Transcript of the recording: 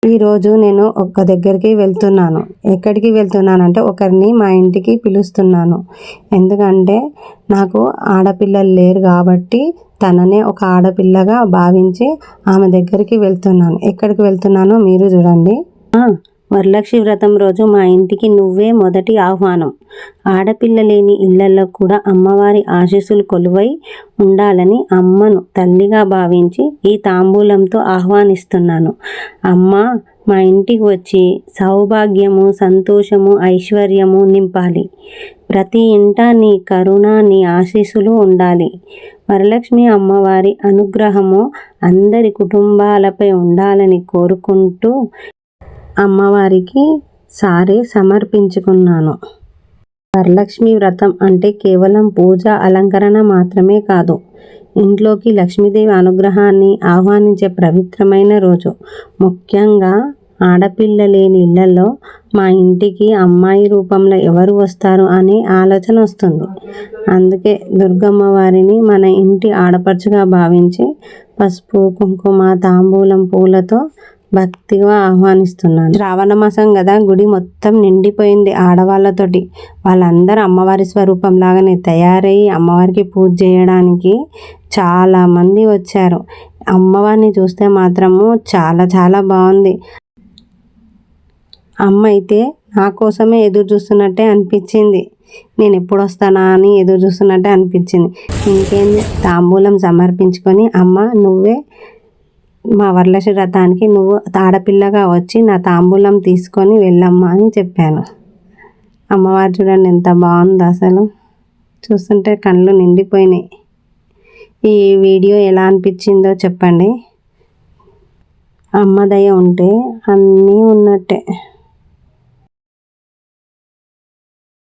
ఈరోజు నేను ఒక దగ్గరికి వెళ్తున్నాను. ఎక్కడికి వెళ్తున్నానంటే ఒకరిని మా ఇంటికి పిలుస్తున్నాను. ఎందుకంటే నాకు ఆడపిల్లలు లేరు కాబట్టి తననే ఒక ఆడపిల్లగా భావించి ఆమె దగ్గరికి వెళ్తున్నాను. ఎక్కడికి వెళ్తున్నానో మీరు చూడండి. వరలక్ష్మి వ్రతం రోజు మా ఇంటికి నువ్వే మొదటి ఆహ్వానం. ఆడపిల్ల లేని ఇళ్లలో కూడా అమ్మవారి ఆశీస్సులు కొలువై ఉండాలని అమ్మను తల్లిగా భావించి ఈ తాంబూలంతో ఆహ్వానిస్తున్నాను. అమ్మ మా ఇంటికి వచ్చి సౌభాగ్యము, సంతోషము, ఐశ్వర్యము నింపాలి. ప్రతి ఇంట నీ కరుణ, నీ ఆశీస్సులు ఉండాలి. వరలక్ష్మి అమ్మవారి అనుగ్రహము అందరి కుటుంబాలపై ఉండాలని కోరుకుంటూ అమ్మవారికి సారే సమర్పించుకున్నాను. వరలక్ష్మి వ్రతం అంటే కేవలం పూజ, అలంకరణ మాత్రమే కాదు. ఇంట్లోకి లక్ష్మీదేవి అనుగ్రహాన్ని ఆహ్వానించే పవిత్రమైన రోజు. ముఖ్యంగా ఆడపిల్ల లేని ఇళ్లలో మా ఇంటికి అమ్మాయి రూపంలో ఎవరు వస్తారు అనే ఆలోచన వస్తుంది. అందుకే దుర్గమ్మ వారిని మన ఇంటి ఆడపడుచుగా భావించి పసుపు, కుంకుమ, తాంబూలం, పూలతో భక్తిగా ఆహ్వానిస్తున్నాను. శ్రావణ మాసం కదా, గుడి మొత్తం నిండిపోయింది ఆడవాళ్ళతోటి. వాళ్ళందరూ అమ్మవారి స్వరూపం లాగానే తయారయ్యి అమ్మవారికి పూజ చేయడానికి చాలామంది వచ్చారు. అమ్మవారిని చూస్తే మాత్రము చాలా చాలా బాగుంది. అమ్మ అయితే నా కోసమే ఎదురు చూస్తున్నట్టే అనిపించింది. నేను ఎప్పుడు వస్తానా అని ఎదురు చూస్తున్నట్టే అనిపించింది. ఇంకేంది, తాంబూలం సమర్పించుకొని అమ్మ నువ్వే మా వరలక్ష్మి వ్రతానికి నువ్వు ఆడపిల్లగా వచ్చి నా తాంబూలం తీసుకొని వెళ్ళమ్మా అని చెప్పాను. అమ్మవారు చూడండి ఎంత బాగుందో, అసలు చూస్తుంటే కళ్ళు నిండిపోయినాయి. ఈ వీడియో ఎలా అనిపించిందో చెప్పండి. అమ్మ దయ ఉంటే అన్నీ ఉన్నట్టే.